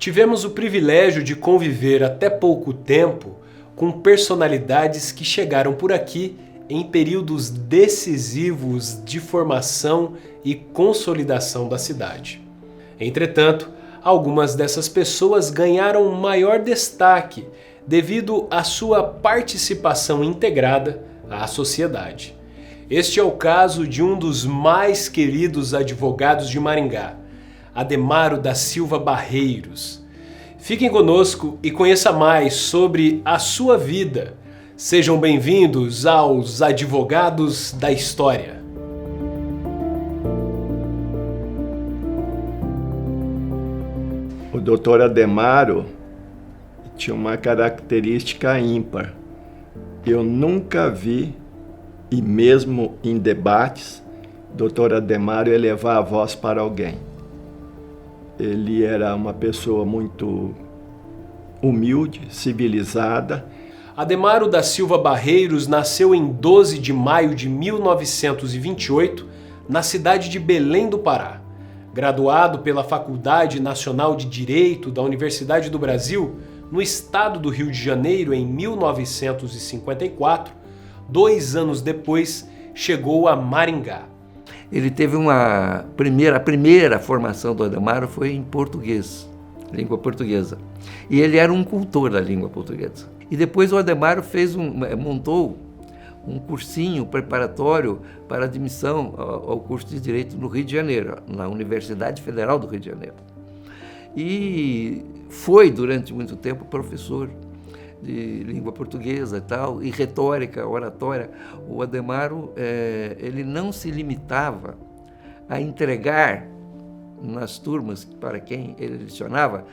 Tivemos o privilégio de conviver até pouco tempo com personalidades que chegaram por aqui em períodos decisivos de formação e consolidação da cidade. Entretanto, algumas dessas pessoas ganharam maior destaque devido à sua participação integrada à sociedade. Este é o caso de um dos mais queridos advogados de Maringá, Ademaro da Silva Barreiros. Fiquem conosco e conheça mais sobre a sua vida. Sejam bem-vindos aos Advogados da História. O doutor Ademaro tinha uma característica ímpar. Eu nunca vi, e mesmo em debates, o doutor Ademaro elevar a voz para alguém. Ele era uma pessoa muito humilde, civilizada. Ademaro da Silva Barreiros nasceu em 12 de maio de 1928, na cidade de Belém do Pará. Graduado pela Faculdade Nacional de Direito da Universidade do Brasil, no estado do Rio de Janeiro em 1954, 2 anos depois chegou a Maringá. Ele teve a primeira formação do Ademaro foi em português, língua portuguesa. E ele era um cultor da língua portuguesa. E depois o Ademaro montou um cursinho preparatório para admissão ao curso de Direito no Rio de Janeiro, na Universidade Federal do Rio de Janeiro. E foi, durante muito tempo, professor de língua portuguesa e tal, e retórica, oratória. O Ademaro, ele não se limitava a entregar nas turmas para quem ele lecionava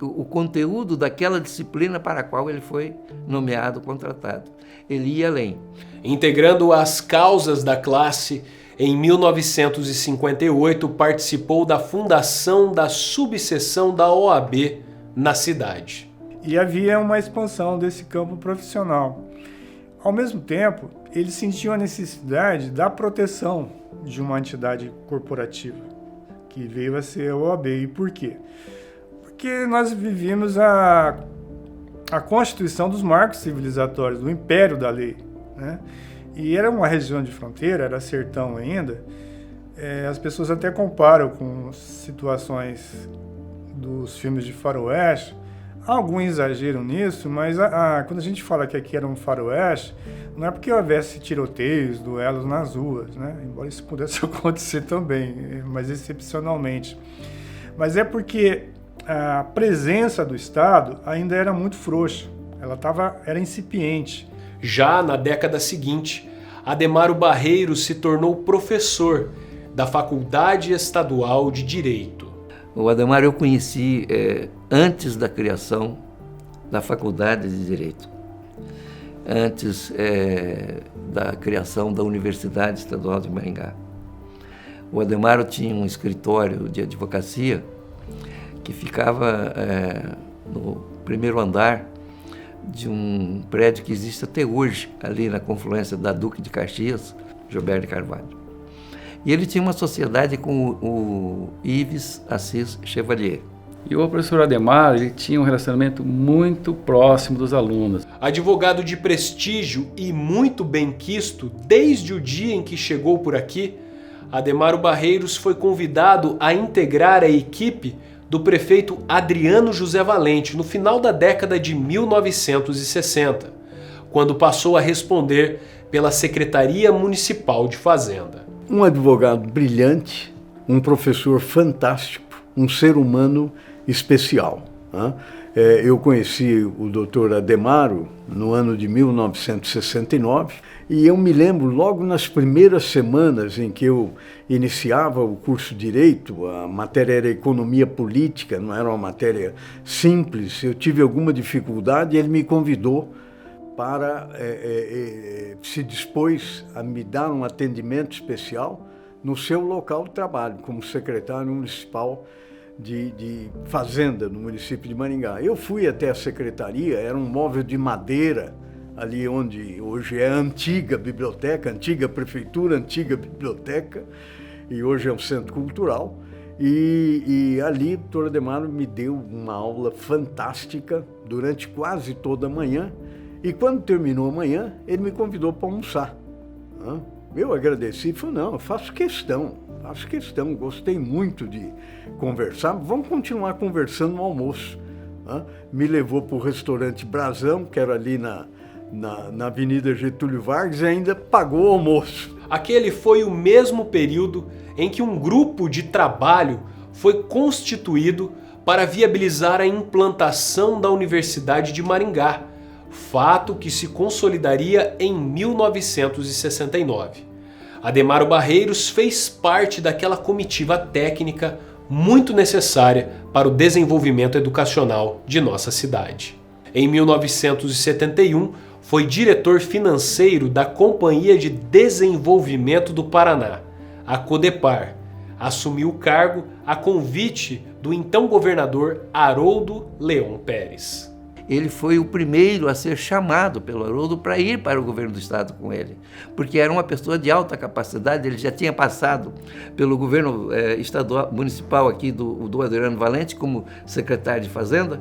o conteúdo daquela disciplina para a qual ele foi nomeado, contratado. Ele ia além. Integrando as causas da classe, em 1958 participou da fundação da subseção da OAB na cidade. E havia uma expansão desse campo profissional. Ao mesmo tempo, ele sentiu a necessidade da proteção de uma entidade corporativa, que veio a ser a OAB. E por quê? Porque nós vivíamos a constituição dos marcos civilizatórios, do império da lei, né? E era uma região de fronteira, era sertão ainda. As pessoas até comparam com situações dos filmes de faroeste. Há algum exagero nisso, mas quando a gente fala que aqui era um faroeste, não é porque houvesse tiroteios, duelos nas ruas, né? Embora isso pudesse acontecer também, mas excepcionalmente. Mas é porque a presença do Estado ainda era muito frouxa, era incipiente. Já na década seguinte, Ademaro Barreiros se tornou professor da Faculdade Estadual de Direito. O Ademaro eu conheci antes da criação da Faculdade de Direito, antes da criação da Universidade Estadual de Maringá. O Ademaro tinha um escritório de advocacia que ficava no primeiro andar de um prédio que existe até hoje, ali na confluência da Duque de Caxias, Gilberto de Carvalho. E ele tinha uma sociedade com o Yves Assis Chevalier. E o professor Ademaro, ele tinha um relacionamento muito próximo dos alunos. Advogado de prestígio e muito benquisto desde o dia em que chegou por aqui, Ademaro Barreiros foi convidado a integrar a equipe do prefeito Adriano José Valente no final da década de 1960, quando passou a responder pela Secretaria Municipal de Fazenda. Um advogado brilhante, um professor fantástico, um ser humano especial. Eu conheci o doutor Ademaro no ano de 1969 e eu me lembro logo nas primeiras semanas em que eu iniciava o curso de Direito, a matéria era Economia Política, não era uma matéria simples, eu tive alguma dificuldade e ele me convidou para, se dispôs a me dar um atendimento especial no seu local de trabalho, como secretário municipal de Fazenda, no município de Maringá. Eu fui até a secretaria, era um móvel de madeira, ali onde hoje é a antiga biblioteca, antiga prefeitura, antiga biblioteca, e hoje é um centro cultural. E ali o doutor Ademaro me deu uma aula fantástica durante quase toda a manhã. E quando terminou a manhã, ele me convidou para almoçar. Eu agradeci e falei, não, eu faço questão, gostei muito de conversar, vamos continuar conversando no almoço. Me levou para o restaurante Brasão, que era ali na Avenida Getúlio Vargas, e ainda pagou o almoço. Aquele foi o mesmo período em que um grupo de trabalho foi constituído para viabilizar a implantação da Universidade de Maringá, fato que se consolidaria em 1969. Ademaro Barreiros fez parte daquela comitiva técnica muito necessária para o desenvolvimento educacional de nossa cidade. Em 1971, foi diretor financeiro da Companhia de Desenvolvimento do Paraná, a Codepar. Assumiu o cargo a convite do então governador Haroldo Leon Pérez. Ele foi o primeiro a ser chamado pelo Haroldo para ir para o governo do estado com ele, porque era uma pessoa de alta capacidade, ele já tinha passado pelo governo estadual, municipal aqui do Adriano Valente como secretário de Fazenda.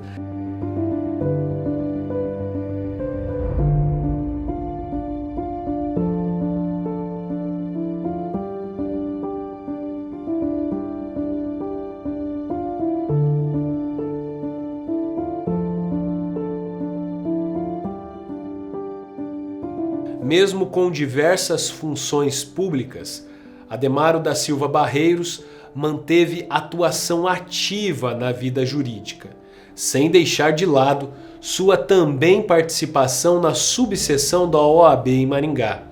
Mesmo com diversas funções públicas, Ademaro da Silva Barreiros manteve atuação ativa na vida jurídica, sem deixar de lado sua também participação na subseção da OAB em Maringá,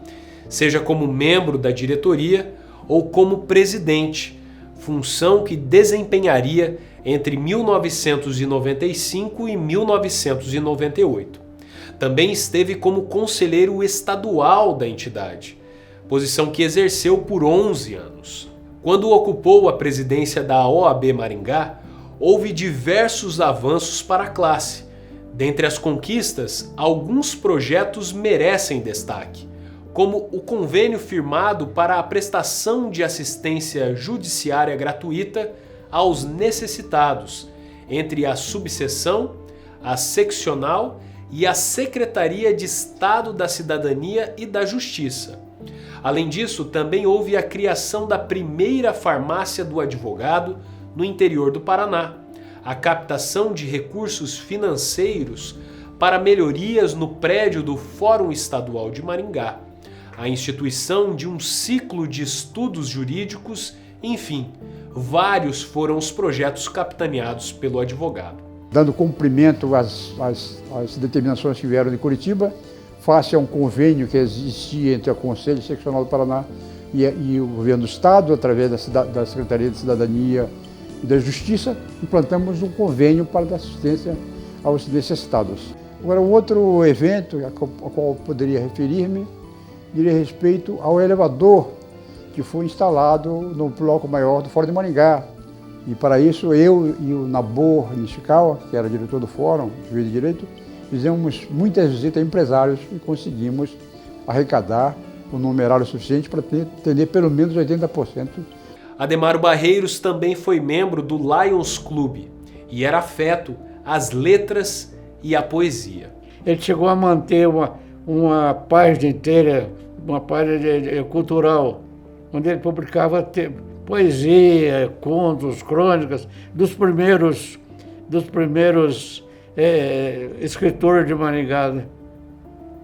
seja como membro da diretoria ou como presidente, função que desempenharia entre 1995 e 1998. Também esteve como conselheiro estadual da entidade, posição que exerceu por 11 anos. Quando ocupou a presidência da OAB Maringá, houve diversos avanços para a classe. Dentre as conquistas, alguns projetos merecem destaque, como o convênio firmado para a prestação de assistência judiciária gratuita aos necessitados, entre a subseção, a seccional e a Secretaria de Estado da Cidadania e da Justiça. Além disso, também houve a criação da primeira farmácia do advogado no interior do Paraná, a captação de recursos financeiros para melhorias no prédio do Fórum Estadual de Maringá, a instituição de um ciclo de estudos jurídicos, enfim, vários foram os projetos capitaneados pelo advogado. Dando cumprimento às determinações que vieram de Curitiba, face a um convênio que existia entre o Conselho Seccional do Paraná e o Governo do Estado, através da Secretaria de Cidadania e da Justiça, implantamos um convênio para dar assistência aos necessitados. Agora, um outro evento ao qual eu poderia referir-me diria respeito ao elevador que foi instalado no bloco maior do Fórum de Maringá. E para isso, eu e o Nabor Nishikawa, que era diretor do Fórum, juiz de direito, fizemos muitas visitas a empresários e conseguimos arrecadar um numerário suficiente para atender pelo menos 80%. Ademaro Barreiros também foi membro do Lions Club e era afeto às letras e à poesia. Ele chegou a manter uma página inteira, uma página cultural, onde ele publicava poesia, contos, crônicas dos primeiros escritores de Maringá. Né?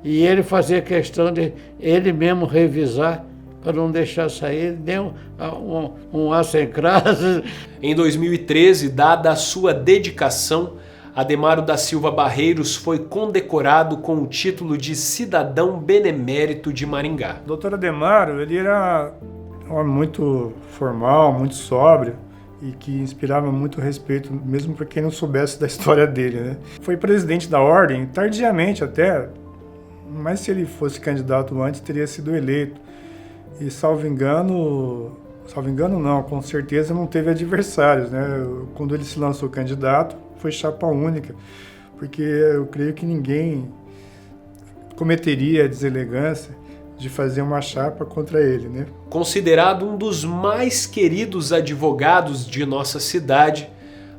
E ele fazia questão de ele mesmo revisar para não deixar sair nem um A sem crase. Em 2013, dada a sua dedicação, Ademaro da Silva Barreiros foi condecorado com o título de Cidadão Benemérito de Maringá. O doutor Ademaro, ele era um homem muito formal, muito sóbrio e que inspirava muito respeito, mesmo para quem não soubesse da história dele, né? Foi presidente da ordem, tardiamente até, mas se ele fosse candidato antes, teria sido eleito. E salvo engano não, com certeza não teve adversários, né? Quando ele se lançou candidato, foi chapa única, porque eu creio que ninguém cometeria a deselegância de fazer uma chapa contra ele, né? Considerado um dos mais queridos advogados de nossa cidade,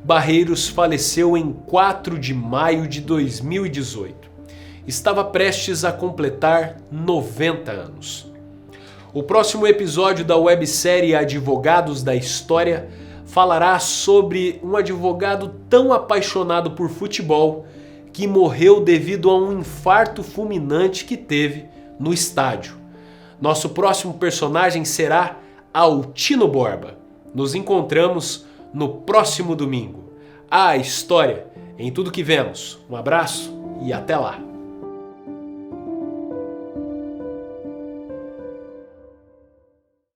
Barreiros faleceu em 4 de maio de 2018. Estava prestes a completar 90 anos. O próximo episódio da websérie Advogados da História falará sobre um advogado tão apaixonado por futebol que morreu devido a um infarto fulminante que teve no estádio. Nosso próximo personagem será Altino Borba. Nos encontramos no próximo domingo. A história em tudo que vemos. Um abraço e até lá!